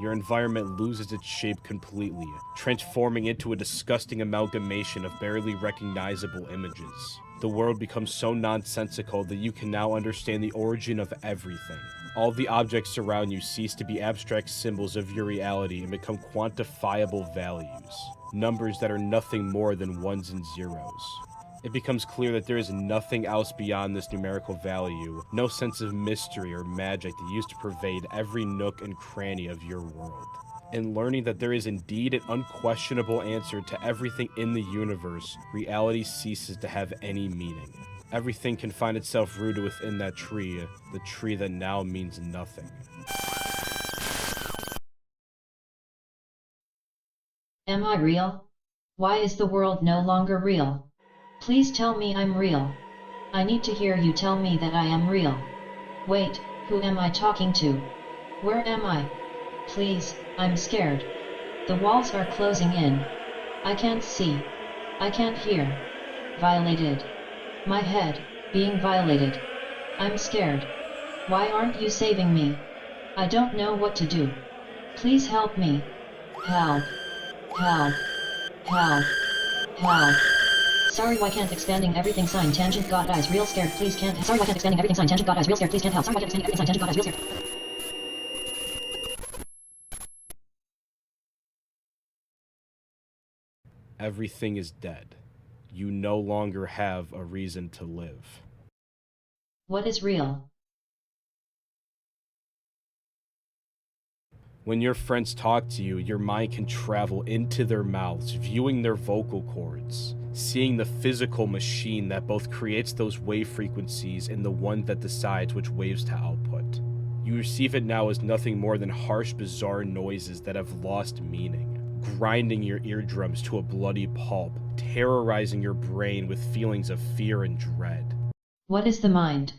Your environment loses its shape completely, transforming into a disgusting amalgamation of barely recognizable images. The world becomes so nonsensical that you can now understand the origin of everything. All the objects around you cease to be abstract symbols of your reality and become quantifiable values, numbers that are nothing more than ones and zeros. It becomes clear that there is nothing else beyond this numerical value, no sense of mystery or magic that used to pervade every nook and cranny of your world. In learning that there is indeed an unquestionable answer to everything in the universe, reality ceases to have any meaning. Everything can find itself rooted within that tree, the tree that now means nothing. Am I real? Why is the world no longer real? Please tell me I'm real. I need to hear you tell me that I am real. Wait, who am I talking to? Where am I? Please, I'm scared. The walls are closing in. I can't see. I can't hear. Violated. My head, being violated. I'm scared. Why aren't you saving me? I don't know what to do. Please help me. Help. Help. Help. Help. Sorry, why can't expanding everything sign tangent got eyes real scared please can't. Sorry, why can't expanding everything sign tangent got eyes real scared please can't help. Sorry, why can't expanding everything sign tangent got eyes real scared. Everything is dead. You no longer have a reason to live. What is real? When your friends talk to you, your mind can travel into their mouths, viewing their vocal cords, seeing the physical machine that both creates those wave frequencies and the one that decides which waves to output. You receive it now as nothing more than harsh, bizarre noises that have lost meaning, grinding your eardrums to a bloody pulp, terrorizing your brain with feelings of fear and dread. What is the mind?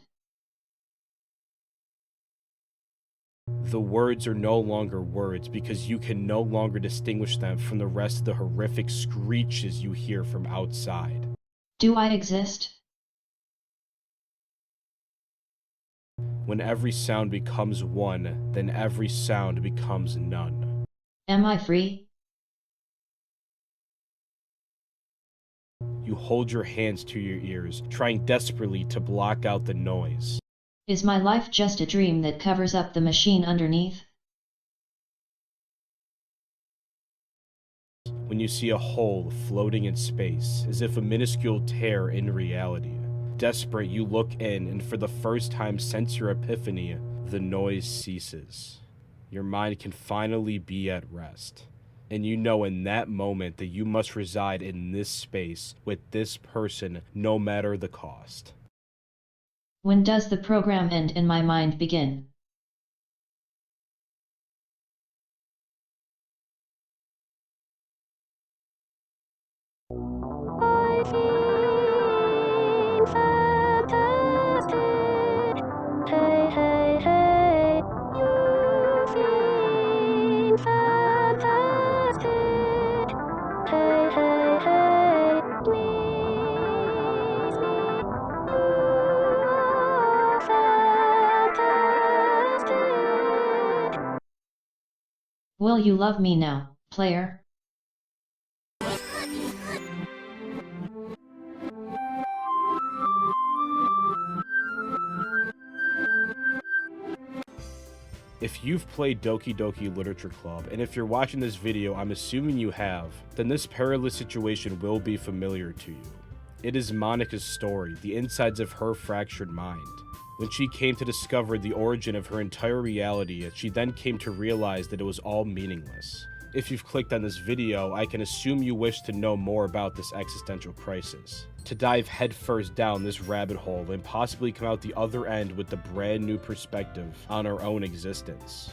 The words are no longer words because you can no longer distinguish them from the rest of the horrific screeches you hear from outside. Do I exist? When every sound becomes one, then every sound becomes none. Am I free? You hold your hands to your ears, trying desperately to block out the noise. Is my life just a dream that covers up the machine underneath? When you see a hole floating in space, as if a minuscule tear in reality. Desperate, you look in, and for the first time since your epiphany, the noise ceases. Your mind can finally be at rest. And you know in that moment that you must reside in this space with this person no matter the cost. When does the program end and my mind begin? Will you love me now, player? If you've played Doki Doki Literature Club, and if you're watching this video, I'm assuming you have, then this perilous situation will be familiar to you. It is Monika's story, the insides of her fractured mind. When she came to discover the origin of her entire reality, she then came to realize that it was all meaningless. If you've clicked on this video, I can assume you wish to know more about this existential crisis. To dive headfirst down this rabbit hole and possibly come out the other end with a brand new perspective on our own existence.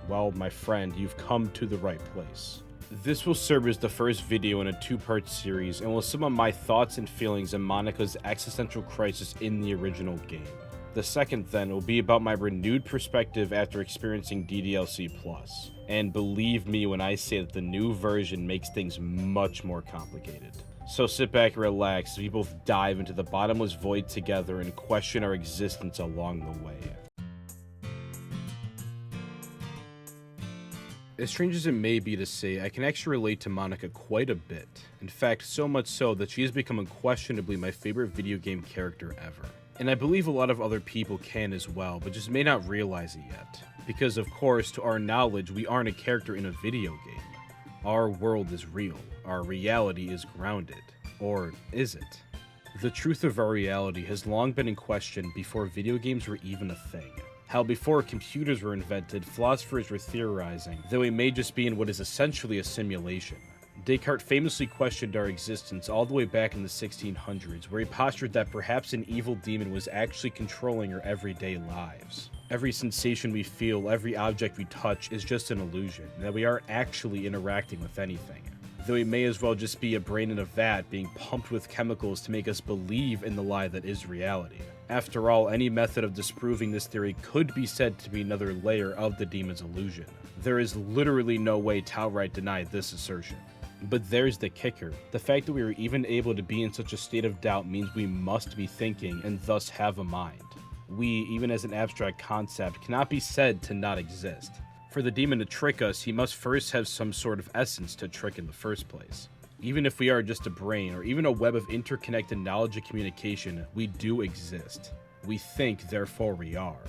Well, my friend, you've come to the right place. This will serve as the first video in a two-part series and will sum up my thoughts and feelings on Monika's existential crisis in the original game. The second then will be about my renewed perspective after experiencing DDLC+. And believe me when I say that the new version makes things much more complicated. So sit back and relax as we both dive into the bottomless void together and question our existence along the way. As strange as it may be to say, I can actually relate to Monika quite a bit. In fact, so much so that she has become unquestionably my favorite video game character ever. And I believe a lot of other people can as well, but just may not realize it yet. Because of course, to our knowledge, we aren't a character in a video game. Our world is real. Our reality is grounded. Or is it? The truth of our reality has long been in question before video games were even a thing. How before computers were invented, philosophers were theorizing that we may just be in what is essentially a simulation. Descartes famously questioned our existence all the way back in the 1600s, where he postured that perhaps an evil demon was actually controlling our everyday lives. Every sensation we feel, every object we touch is just an illusion, and that we aren't actually interacting with anything. Though we may as well just be a brain in a vat being pumped with chemicals to make us believe in the lie that is reality. After all, any method of disproving this theory could be said to be another layer of the demon's illusion. There is literally no way to outright deny this assertion. But there's the kicker. The fact that we are even able to be in such a state of doubt means we must be thinking and thus have a mind. We, even as an abstract concept, cannot be said to not exist. For the demon to trick us, he must first have some sort of essence to trick in the first place. Even if we are just a brain, or even a web of interconnected knowledge and communication, we do exist. We think, therefore we are.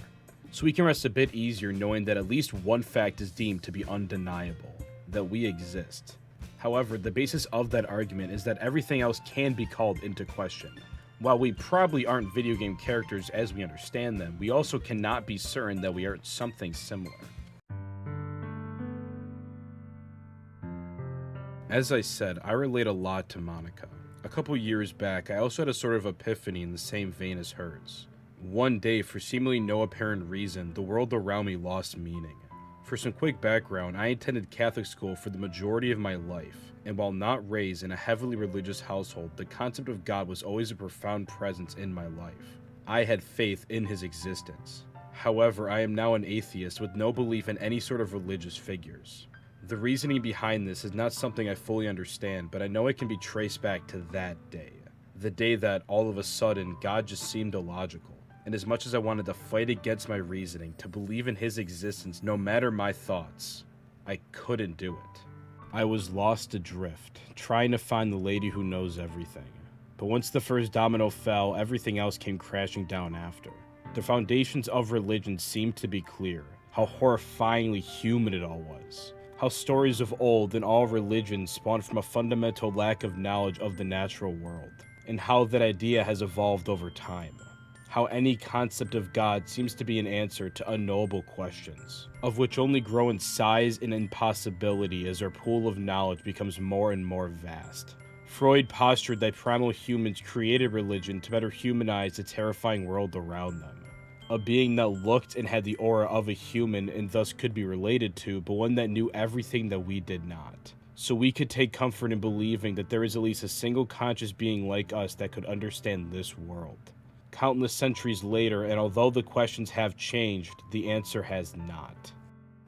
So we can rest a bit easier knowing that at least one fact is deemed to be undeniable, that we exist. However, the basis of that argument is that everything else can be called into question. While we probably aren't video game characters as we understand them, we also cannot be certain that we aren't something similar. As I said, I relate a lot to Monika. A couple years back, I also had a sort of epiphany in the same vein as hers. One day, for seemingly no apparent reason, the world around me lost meaning. For some quick background, I attended Catholic school for the majority of my life, and while not raised in a heavily religious household, the concept of God was always a profound presence in my life. I had faith in his existence. However, I am now an atheist with no belief in any sort of religious figures. The reasoning behind this is not something I fully understand, but I know it can be traced back to that day. The day that, all of a sudden, God just seemed illogical. and as much as I wanted to fight against my reasoning, to believe in his existence no matter my thoughts, I couldn't do it. I was lost adrift, trying to find the lady who knows everything. But once the first domino fell, everything else came crashing down after. The foundations of religion seemed to be clear, how horrifyingly human it all was. How stories of old and all religions spawned from a fundamental lack of knowledge of the natural world, and how that idea has evolved over time. How any concept of God seems to be an answer to unknowable questions, of which only grow in size and impossibility as our pool of knowledge becomes more and more vast. Freud postured that primal humans created religion to better humanize the terrifying world around them. A being that looked and had the aura of a human and thus could be related to, but one that knew everything that we did not. So we could take comfort in believing that there is at least a single conscious being like us that could understand this world. Countless centuries later, and although the questions have changed, the answer has not.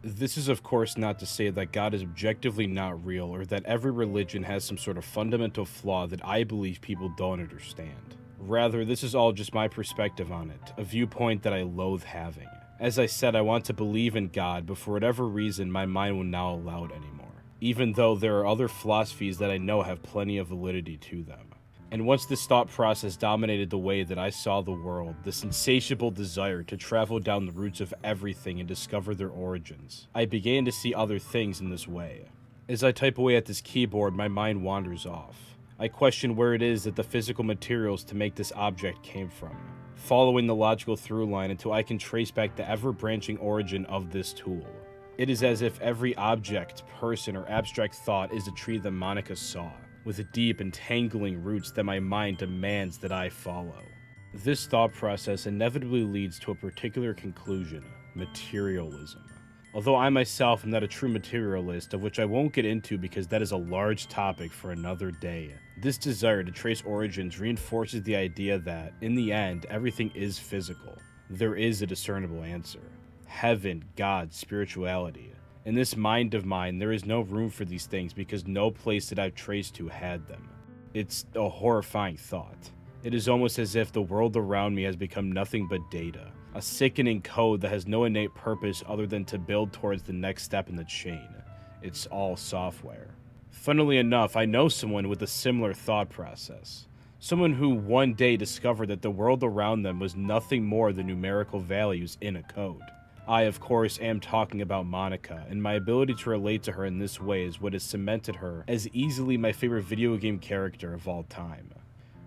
This is of course not to say that God is objectively not real, or that every religion has some sort of fundamental flaw that I believe people don't understand. Rather, this is all just my perspective on it, a viewpoint that I loathe having. As I said, I want to believe in God, but for whatever reason, my mind will not allow it anymore. Even though there are other philosophies that I know have plenty of validity to them. And once this thought process dominated the way that I saw the world, this insatiable desire to travel down the roots of everything and discover their origins, I began to see other things in this way. As I type away at this keyboard, my mind wanders off. I question where it is that the physical materials to make this object came from, following the logical through line until I can trace back the ever-branching origin of this tool. It is as if every object, person, or abstract thought is a tree that Monika saw, with deep entangling roots that my mind demands that I follow. This thought process inevitably leads to a particular conclusion: materialism. Although I myself am not a true materialist, of which I won't get into because that is a large topic for another day, this desire to trace origins reinforces the idea that, in the end, everything is physical. There is a discernible answer. Heaven, God, spirituality. In this mind of mine, there is no room for these things because no place that I've traced to had them. It's a horrifying thought. It is almost as if the world around me has become nothing but data, a sickening code that has no innate purpose other than to build towards the next step in the chain. It's all software. Funnily enough, I know someone with a similar thought process. Someone who one day discovered that the world around them was nothing more than numerical values in a code. I, of course, am talking about Monika, and my ability to relate to her in this way is what has cemented her as easily my favorite video game character of all time.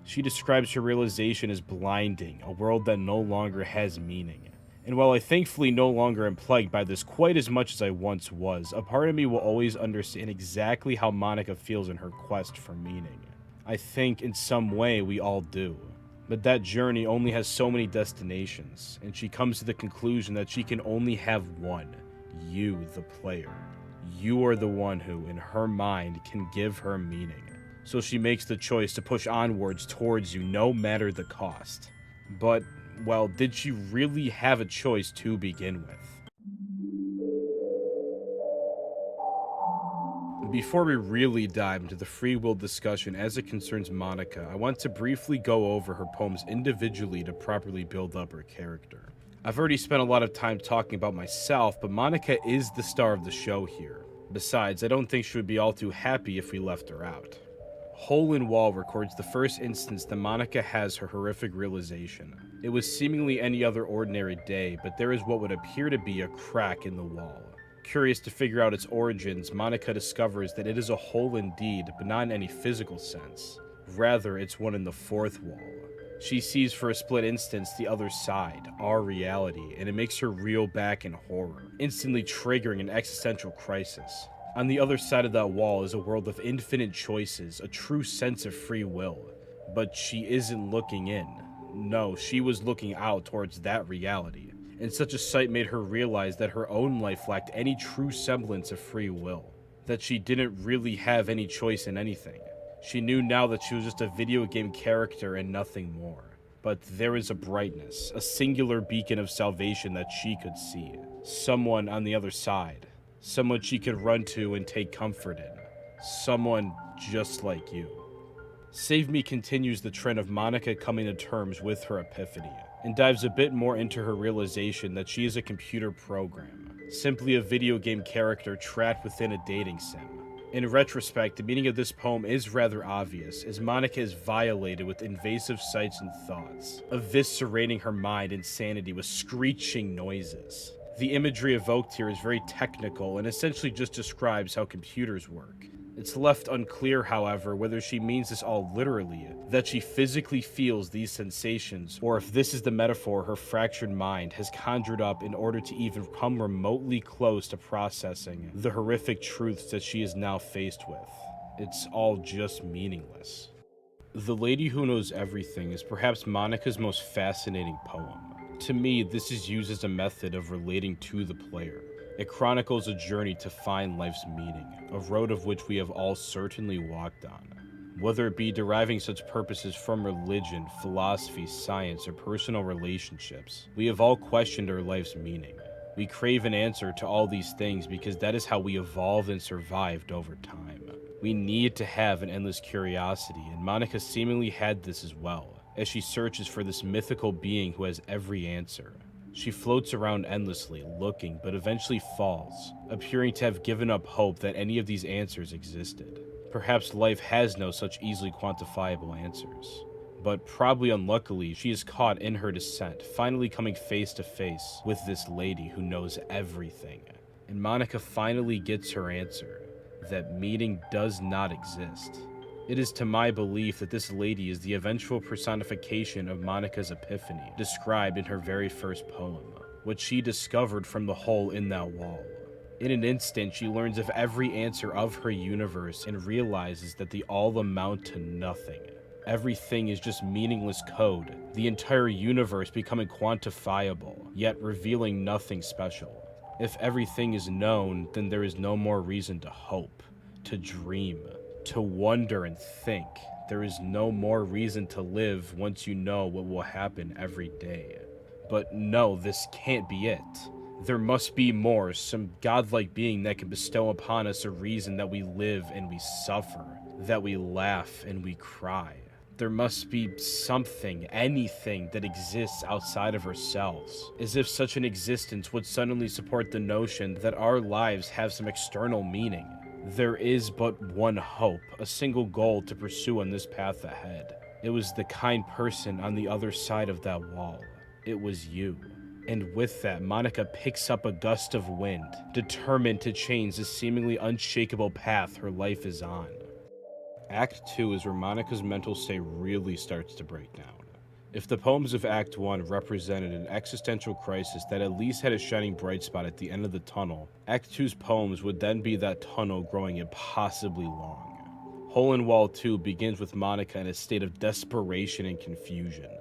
She describes her realization as blinding, a world that no longer has meaning. And while I thankfully no longer am plagued by this quite as much as I once was, a part of me will always understand exactly how Monika feels in her quest for meaning. I think in some way we all do. But that journey only has so many destinations, and she comes to the conclusion that she can only have one: you, the player. You are the one who, in her mind, can give her meaning. So she makes the choice to push onwards towards you no matter the cost. But, well, did she really have a choice to begin with? Before we really dive into the free will discussion as it concerns Monika, I want to briefly go over her poems individually to properly build up her character. I've already spent a lot of time talking about myself, but Monika is the star of the show here. Besides, I don't think she would be all too happy if we left her out. Hole in Wall records the first instance that Monika has her horrific realization. It was seemingly any other ordinary day, but there is what would appear to be a crack in the wall. Curious to figure out its origins, Monika discovers that it is a hole indeed, but not in any physical sense. Rather, it's one in the fourth wall. She sees for a split instance the other side, our reality, and it makes her reel back in horror, instantly triggering an existential crisis. On the other side of that wall is a world of infinite choices, a true sense of free will. But she isn't looking in. No, she was looking out towards that reality. And such a sight made her realize that her own life lacked any true semblance of free will. That she didn't really have any choice in anything. She knew now that she was just a video game character and nothing more. But there is a brightness, a singular beacon of salvation that she could see. Someone on the other side. Someone she could run to and take comfort in. Someone just like you. Save Me continues the trend of Monika coming to terms with her epiphany. and dives a bit more into her realization that she is a computer program, simply a video game character trapped within a dating sim. In retrospect, the meaning of this poem is rather obvious, as Monika is violated with invasive sights and thoughts, eviscerating her mind and sanity with screeching noises. The imagery evoked here is very technical and essentially just describes how computers work. It's left unclear, however, whether she means this all literally, that she physically feels these sensations, or if this is the metaphor her fractured mind has conjured up in order to even come remotely close to processing the horrific truths that she is now faced with. It's all just meaningless. The Lady Who Knows Everything is perhaps Monika's most fascinating poem. To me, this is used as a method of relating to the player. It chronicles a journey to find life's meaning, a road of which we have all certainly walked on. Whether it be deriving such purposes from religion, philosophy, science, or personal relationships, we have all questioned our life's meaning. We crave an answer to all these things because that is how we evolved and survived over time. We need to have an endless curiosity, and Monika seemingly had this as well, as she searches for this mythical being who has every answer. She floats around endlessly, looking, but eventually falls, appearing to have given up hope that any of these answers existed. Perhaps life has no such easily quantifiable answers. But probably unluckily, she is caught in her descent, finally coming face to face with this lady who knows everything. And Monika finally gets her answer, that meaning does not exist. It is to my belief that this lady is the eventual personification of Monika's epiphany, described in her very first poem, what she discovered from the hole in that wall. In an instant, she learns of every answer of her universe and realizes that they all amount to nothing. Everything is just meaningless code, the entire universe becoming quantifiable, yet revealing nothing special. If everything is known, then there is no more reason to hope, to dream, to wonder and think. There is no more reason to live once you know what will happen every day. But no, this can't be it. There must be more, some godlike being that can bestow upon us a reason that we live and we suffer, that we laugh and we cry. There must be something, anything that exists outside of ourselves, as if such an existence would suddenly support the notion that our lives have some external meaning. There is but one hope, a single goal to pursue on this path ahead. It was the kind person on the other side of that wall. It was you. And with that, Monika picks up a gust of wind, determined to change the seemingly unshakable path her life is on. Act 2 is where Monika's mental state really starts to break down. If the poems of Act 1 represented an existential crisis that at least had a shining bright spot at the end of the tunnel, Act 2's poems would then be that tunnel growing impossibly long. Hole in Wall 2 begins with Monika in a state of desperation and confusion.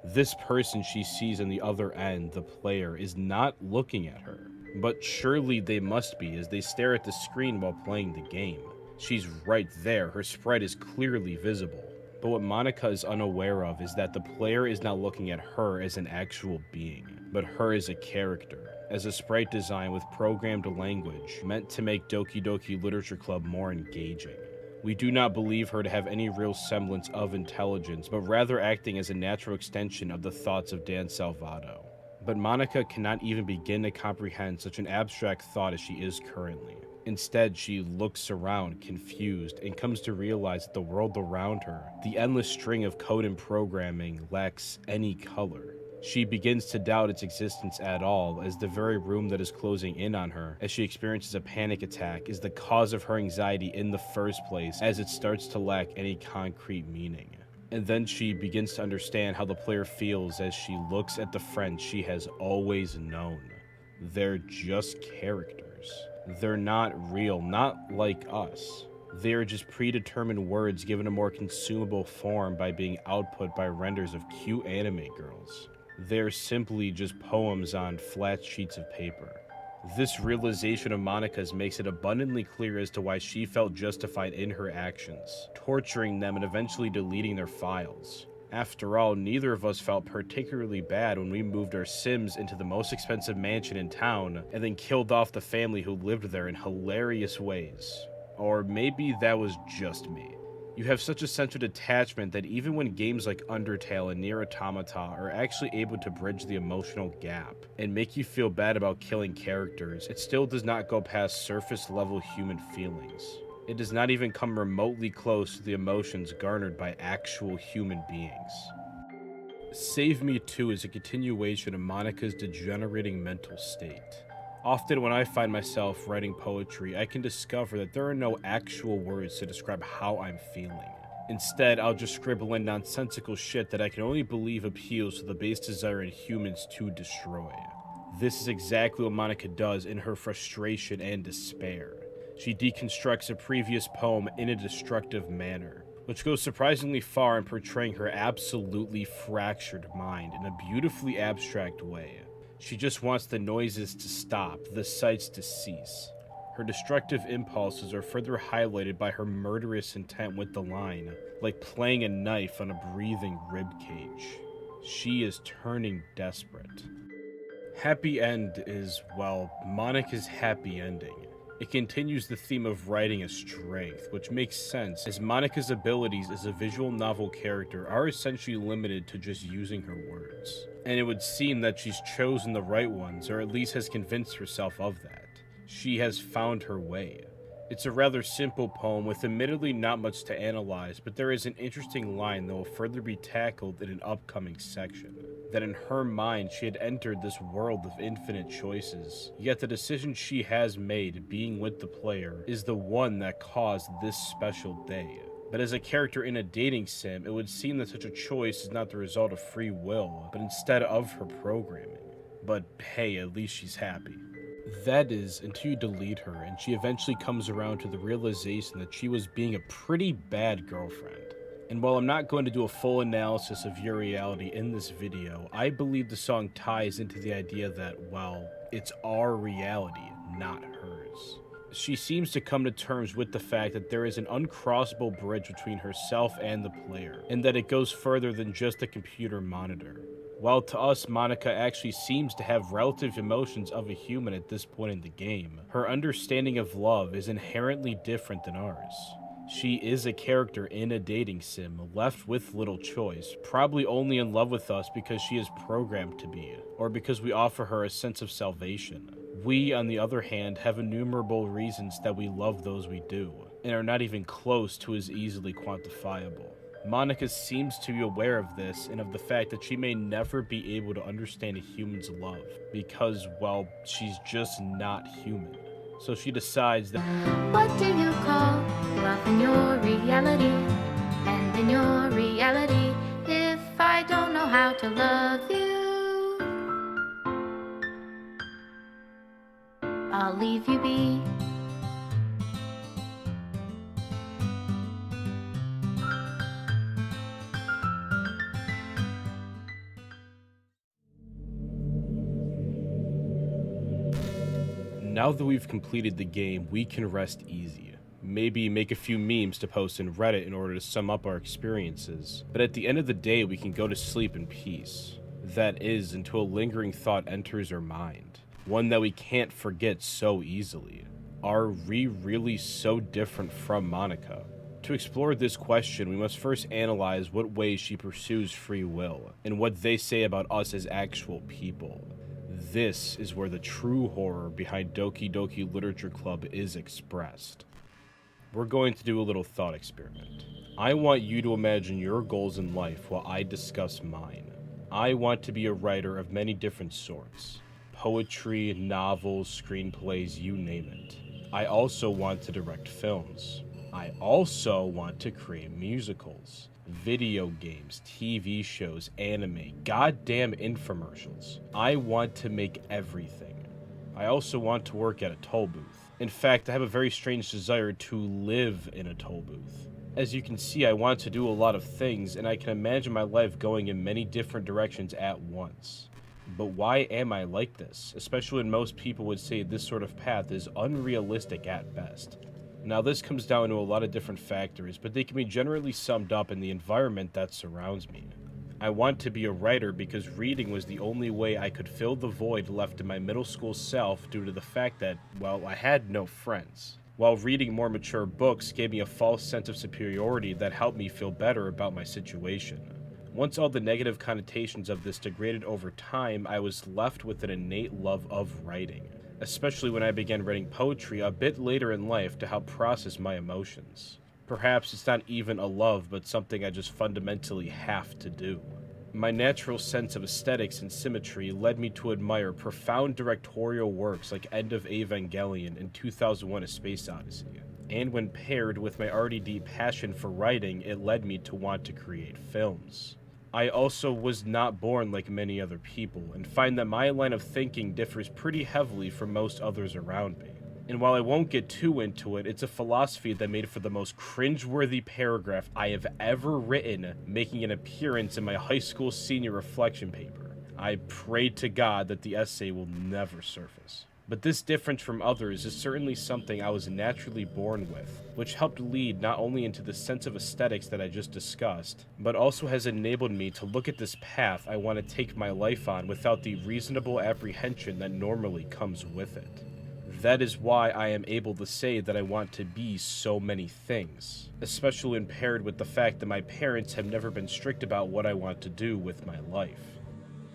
This person she sees on the other end, the player, is not looking at her. But surely they must be, as they stare at the screen while playing the game. She's right there, her sprite is clearly visible. But what Monika is unaware of is that the player is not looking at her as an actual being, but her as a character, as a sprite design with programmed language meant to make Doki Doki Literature Club more engaging. We do not believe her to have any real semblance of intelligence, but rather acting as a natural extension of the thoughts of Dan Salvato. But Monika cannot even begin to comprehend such an abstract thought as she is currently. Instead, she looks around, confused, and comes to realize that the world around her, the endless string of code and programming, lacks any color. She begins to doubt its existence at all, as the very room that is closing in on her, as she experiences a panic attack, is the cause of her anxiety in the first place, as it starts to lack any concrete meaning. And then she begins to understand how the player feels as she looks at the friends she has always known. They're just characters. They're not real, not like us. They're just predetermined words given a more consumable form by being output by renders of cute anime girls. They're simply just poems on flat sheets of paper. This realization of Monika's makes it abundantly clear as to why she felt justified in her actions, torturing them and eventually deleting their files. After all, neither of us felt particularly bad when we moved our Sims into the most expensive mansion in town and then killed off the family who lived there in hilarious ways. Or maybe that was just me. You have such a sense of detachment that even when games like Undertale and Nier Automata are actually able to bridge the emotional gap and make you feel bad about killing characters, it still does not go past surface level human feelings. It does not even come remotely close to the emotions garnered by actual human beings. Save Me 2 is a continuation of Monika's degenerating mental state. Often when I find myself writing poetry, I can discover that there are no actual words to describe how I'm feeling. Instead, I'll just scribble in nonsensical shit that I can only believe appeals to the base desire in humans to destroy. This is exactly what Monika does in her frustration and despair. She deconstructs a previous poem in a destructive manner, which goes surprisingly far in portraying her absolutely fractured mind in a beautifully abstract way. She just wants the noises to stop, the sights to cease. Her destructive impulses are further highlighted by her murderous intent with the line, like playing a knife on a breathing ribcage. She is turning desperate. Happy End is, well, Monika's happy ending. It continues the theme of writing as strength, which makes sense, as Monika's abilities as a visual novel character are essentially limited to just using her words. And it would seem that she's chosen the right ones, or at least has convinced herself of that. She has found her way. It's a rather simple poem with admittedly not much to analyze, but there is an interesting line that will further be tackled in an upcoming section. That in her mind she had entered this world of infinite choices, yet the decision she has made, being with the player, is the one that caused this special day. But as a character in a dating sim, it would seem that such a choice is not the result of free will, but instead of her programming. But hey, at least she's happy. That is, until you delete her and she eventually comes around to the realization that she was being a pretty bad girlfriend. And while I'm not going to do a full analysis of your reality in this video, I believe the song ties into the idea that, well, it's our reality, not hers. She seems to come to terms with the fact that there is an uncrossable bridge between herself and the player, and that it goes further than just a computer monitor. While to us, Monika actually seems to have relative emotions of a human at this point in the game, her understanding of love is inherently different than ours. She is a character in a dating sim, left with little choice, probably only in love with us because she is programmed to be, or because we offer her a sense of salvation. We, on the other hand, have innumerable reasons that we love those we do, and are not even close to as easily quantifiable. Monika seems to be aware of this and of the fact that she may never be able to understand a human's love, because, well, she's just not human. So she decides that what do you call love in your reality? And in your reality, if I don't know how to love you, I'll leave you be. now that we've completed the game, we can rest easy. Maybe make a few memes to post in Reddit in order to sum up our experiences. But at the end of the day, we can go to sleep in peace. That is, until a lingering thought enters our mind. One that we can't forget so easily. Are we really so different from Monika? To explore this question, we must first analyze what ways she pursues free will, and what they say about us as actual people. This is where the true horror behind Doki Doki Literature Club is expressed. We're going to do a little thought experiment. I want you to imagine your goals in life while I discuss mine. I want to be a writer of many different sorts. Poetry, novels, screenplays, you name it. I also want to direct films. I also want to create musicals, video games, TV shows, anime, goddamn infomercials. I want to make everything. I also want to work at a toll booth. In fact, I have a very strange desire to live in a toll booth. As you can see, I want to do a lot of things, and I can imagine my life going in many different directions at once. But why am I like this? Especially when most people would say this sort of path is unrealistic at best. Now, this comes down to a lot of different factors, but they can be generally summed up in the environment that surrounds me. I want to be a writer because reading was the only way I could fill the void left in my middle school self due to the fact that, well, I had no friends. while reading more mature books gave me a false sense of superiority that helped me feel better about my situation. Once all the negative connotations of this degraded over time, I was left with an innate love of writing, especially when I began writing poetry a bit later in life to help process my emotions. Perhaps it's not even a love, but something I just fundamentally have to do. My natural sense of aesthetics and symmetry led me to admire profound directorial works like End of Evangelion and 2001: A Space Odyssey. And when paired with my already deep passion for writing, it led me to want to create films. I also was not born like many other people, and find that my line of thinking differs pretty heavily from most others around me. And while I won't get too into it, it's a philosophy that made for the most cringeworthy paragraph I have ever written, making an appearance in my high school senior reflection paper. I pray to God that the essay will never surface. But this difference from others is certainly something I was naturally born with, which helped lead not only into the sense of aesthetics that I just discussed, but also has enabled me to look at this path I want to take my life on without the reasonable apprehension that normally comes with it. That is why I am able to say that I want to be so many things, especially when paired with the fact that my parents have never been strict about what I want to do with my life.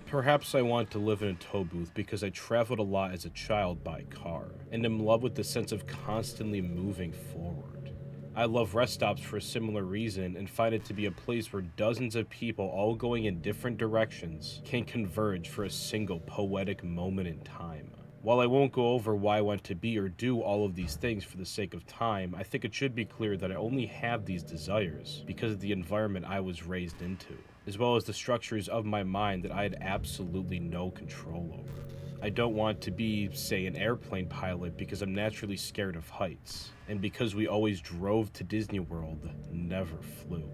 Perhaps I want to live in a tow booth because I traveled a lot as a child by car, and am in love with the sense of constantly moving forward. I love rest stops for a similar reason and find it to be a place where dozens of people all going in different directions can converge for a single poetic moment in time. While I won't go over why I want to be or do all of these things for the sake of time, I think it should be clear that I only have these desires because of the environment I was raised into, as well as the structures of my mind that I had absolutely no control over. I don't want to be, say, an airplane pilot because I'm naturally scared of heights, and because we always drove to Disney World, never flew.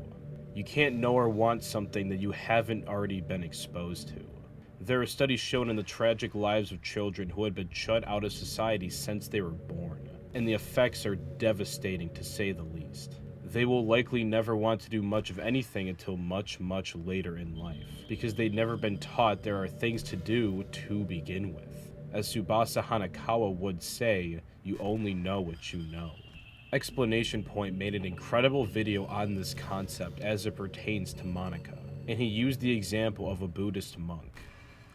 You can't know or want something that you haven't already been exposed to. There are studies shown in the tragic lives of children who had been shut out of society since they were born, and the effects are devastating to say the least. They will likely never want to do much of anything until much, much later in life, because they'd never been taught there are things to do to begin with. As Tsubasa Hanakawa would say, you only know what you know. Explanation Point made an incredible video on this concept as it pertains to Monika, and he used the example of a Buddhist monk.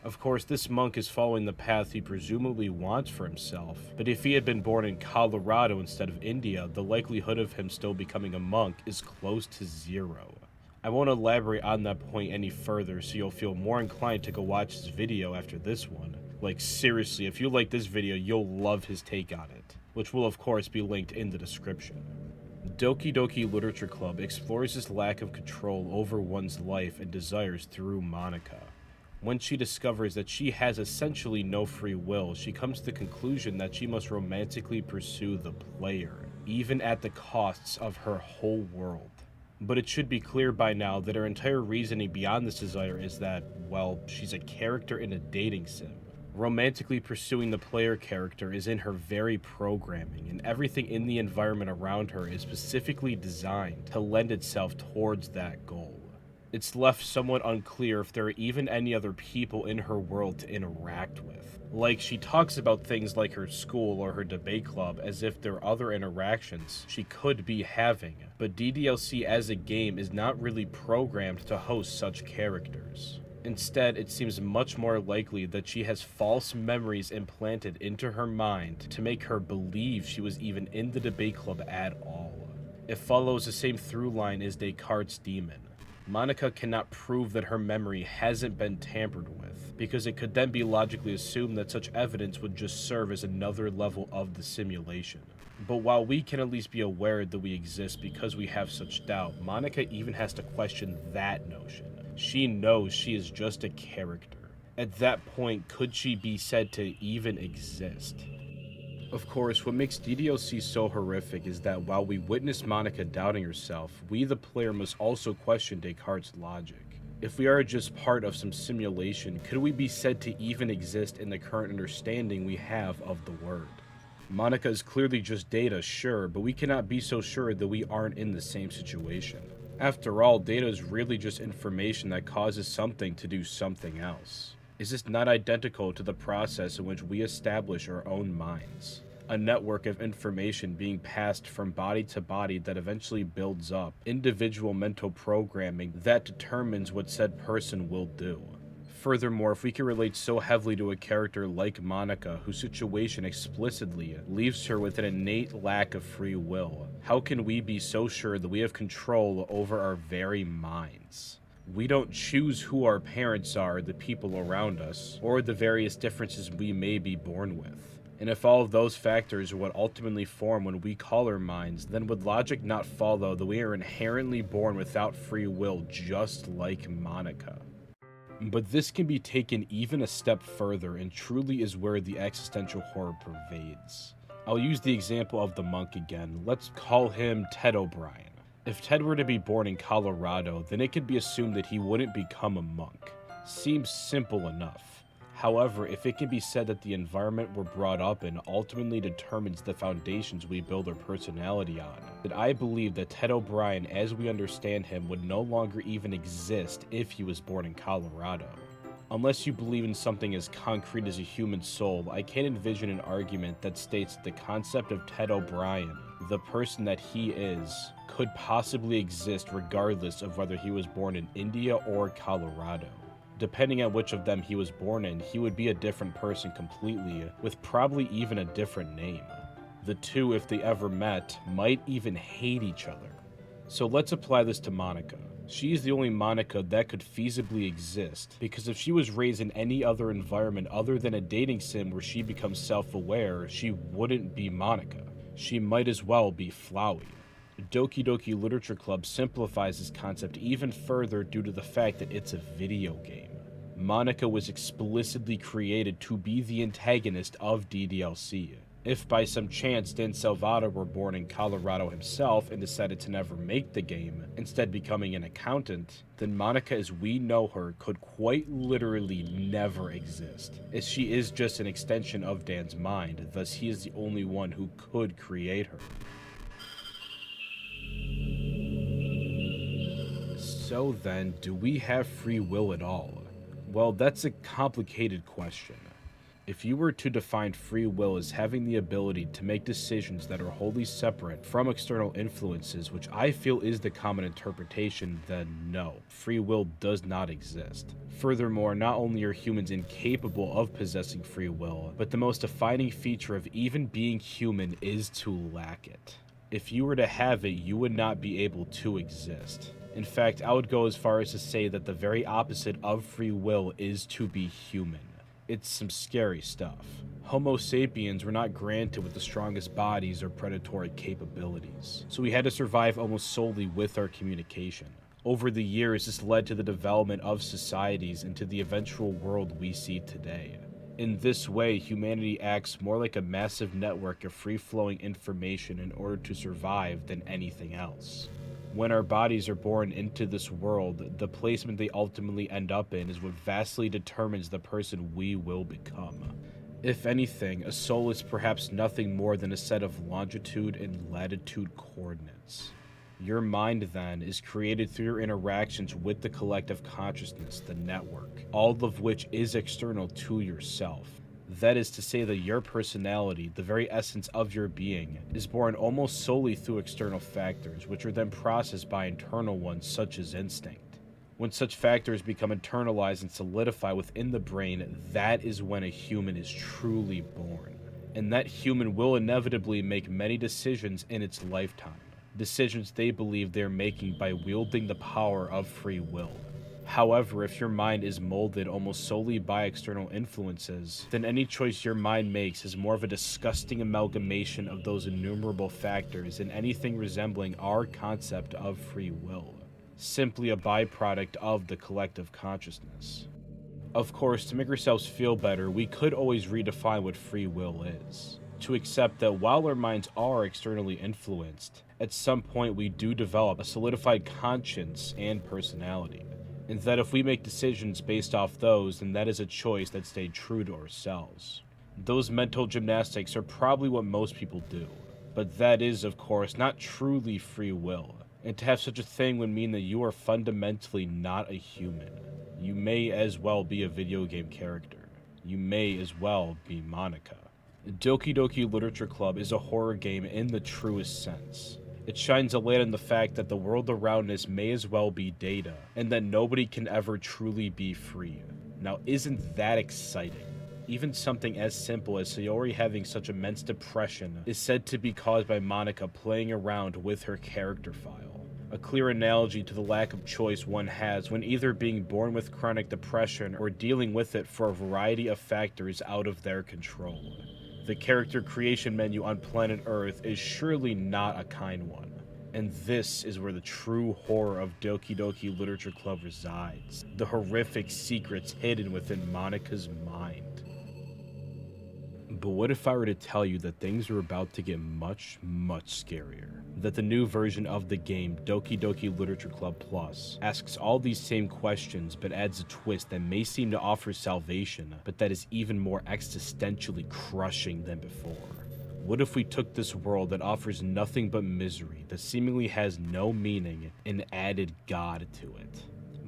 Of course, this monk is following the path he presumably wants for himself, but if he had been born in Colorado instead of India, the likelihood of him still becoming a monk is close to zero. I won't elaborate on that point any further, so you'll feel more inclined to go watch his video after this one. Like, seriously, if you like this video, you'll love his take on it, which will of course be linked in the description. Doki Doki Literature Club explores this lack of control over one's life and desires through Monika. When she discovers that she has essentially no free will, she comes to the conclusion that she must romantically pursue the player, even at the costs of her whole world. But it should be clear by now that her entire reasoning beyond this desire is that, well, she's a character in a dating sim. Romantically pursuing the player character is in her very programming, and everything in the environment around her is specifically designed to lend itself towards that goal. It's left somewhat unclear if there are even any other people in her world to interact with. Like, she talks about things like her school or her debate club as if there are other interactions she could be having, but DDLC as a game is not really programmed to host such characters. Instead, it seems much more likely that she has false memories implanted into her mind to make her believe she was even in the debate club at all. It follows the same through line as Descartes' demon. Monika cannot prove that her memory hasn't been tampered with, because it could then be logically assumed that such evidence would just serve as another level of the simulation. But while we can at least be aware that we exist because we have such doubt, Monika even has to question that notion. She knows she is just a character. At that point, could she be said to even exist? Of course, what makes DDLC so horrific is that while we witness Monika doubting herself, we the player must also question Descartes' logic. If we are just part of some simulation, could we be said to even exist in the current understanding we have of the word? Monika is clearly just data, sure, but we cannot be so sure that we aren't in the same situation. After all, data is really just information that causes something to do something else. Is this not identical to the process in which we establish our own minds? A network of information being passed from body to body that eventually builds up individual mental programming that determines what said person will do. Furthermore, if we can relate so heavily to a character like Monika, whose situation explicitly leaves her with an innate lack of free will, how can we be so sure that we have control over our very minds? We don't choose who our parents are, the people around us, or the various differences we may be born with. And if all of those factors are what ultimately form when we call our minds, then would logic not follow that we are inherently born without free will, just like Monika? But this can be taken even a step further and truly is where the existential horror pervades. I'll use the example of the monk again. Let's call him Ted O'Brien. If Ted were to be born in Colorado, then it could be assumed that he wouldn't become a monk. Seems simple enough. However, if it can be said that the environment we're brought up in ultimately determines the foundations we build our personality on, then I believe that Ted O'Brien, as we understand him, would no longer even exist if he was born in Colorado. Unless you believe in something as concrete as a human soul, I can't envision an argument that states that the concept of Ted O'Brien, the person that he is, could possibly exist regardless of whether he was born in India or Colorado. Depending on which of them he was born in, he would be a different person completely, with probably even a different name. The two, if they ever met, might even hate each other. So let's apply this to Monika. She is the only Monika that could feasibly exist, because if she was raised in any other environment other than a dating sim where she becomes self-aware, she wouldn't be Monika. She might as well be Flowey. Doki Doki Literature Club simplifies this concept even further due to the fact that it's a video game. Monika was explicitly created to be the antagonist of DDLC. If by some chance Dan Salvato were born in Colorado himself and decided to never make the game, instead becoming an accountant, then Monika as we know her could quite literally never exist, as she is just an extension of Dan's mind, thus he is the only one who could create her. So then, do we have free will at all? Well, that's a complicated question. If you were to define free will as having the ability to make decisions that are wholly separate from external influences, which I feel is the common interpretation, then no, free will does not exist. Furthermore, not only are humans incapable of possessing free will, but the most defining feature of even being human is to lack it. If you were to have it, you would not be able to exist. In fact, I would go as far as to say that the very opposite of free will is to be human. It's some scary stuff. Homo sapiens were not granted with the strongest bodies or predatory capabilities, so we had to survive almost solely with our communication. Over the years, this led to the development of societies and to the eventual world we see today. In this way, humanity acts more like a massive network of free-flowing information in order to survive than anything else. When our bodies are born into this world, the placement they ultimately end up in is what vastly determines the person we will become. If anything, a soul is perhaps nothing more than a set of longitude and latitude coordinates. Your mind, then, is created through your interactions with the collective consciousness, the network, all of which is external to yourself. That is to say that your personality, the very essence of your being, is born almost solely through external factors, which are then processed by internal ones such as instinct. When such factors become internalized and solidify within the brain, that is when a human is truly born. And that human will inevitably make many decisions in its lifetime. Decisions they believe they're making by wielding the power of free will. However, if your mind is molded almost solely by external influences, then any choice your mind makes is more of a disgusting amalgamation of those innumerable factors than anything resembling our concept of free will. Simply a byproduct of the collective consciousness. Of course, to make ourselves feel better, we could always redefine what free will is. To accept that while our minds are externally influenced, at some point we do develop a solidified conscience and personality. And that if we make decisions based off those, then that is a choice that stayed true to ourselves. Those mental gymnastics are probably what most people do, but that is, of course, not truly free will. And to have such a thing would mean that you are fundamentally not a human. You may as well be a video game character. You may as well be Monika. Doki Doki Literature Club is a horror game in the truest sense. It shines a light on the fact that the world around us may as well be data, and that nobody can ever truly be free. Now, isn't that exciting? Even something as simple as Sayori having such immense depression is said to be caused by Monika playing around with her character file. A clear analogy to the lack of choice one has when either being born with chronic depression or dealing with it for a variety of factors out of their control. The character creation menu on planet Earth is surely not a kind one. And this is where the true horror of Doki Doki Literature Club resides. The horrific secrets hidden within Monika's mind. But what if I were to tell you that things are about to get much, much scarier? That the new version of the game, Doki Doki Literature Club Plus, asks all these same questions but adds a twist that may seem to offer salvation, but that is even more existentially crushing than before. What if we took this world that offers nothing but misery, that seemingly has no meaning, and added God to it?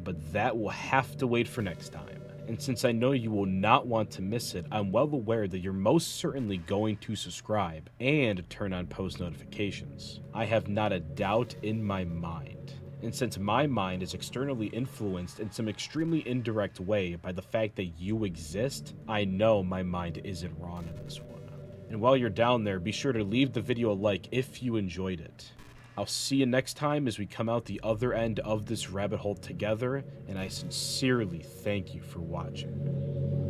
But that will have to wait for next time. And since I know you will not want to miss it, I'm well aware that you're most certainly going to subscribe and turn on post notifications. I have not a doubt in my mind. And since my mind is externally influenced in some extremely indirect way by the fact that you exist, I know my mind isn't wrong in this one. And while you're down there, be sure to leave the video a like if you enjoyed it. I'll see you next time as we come out the other end of this rabbit hole together, and I sincerely thank you for watching.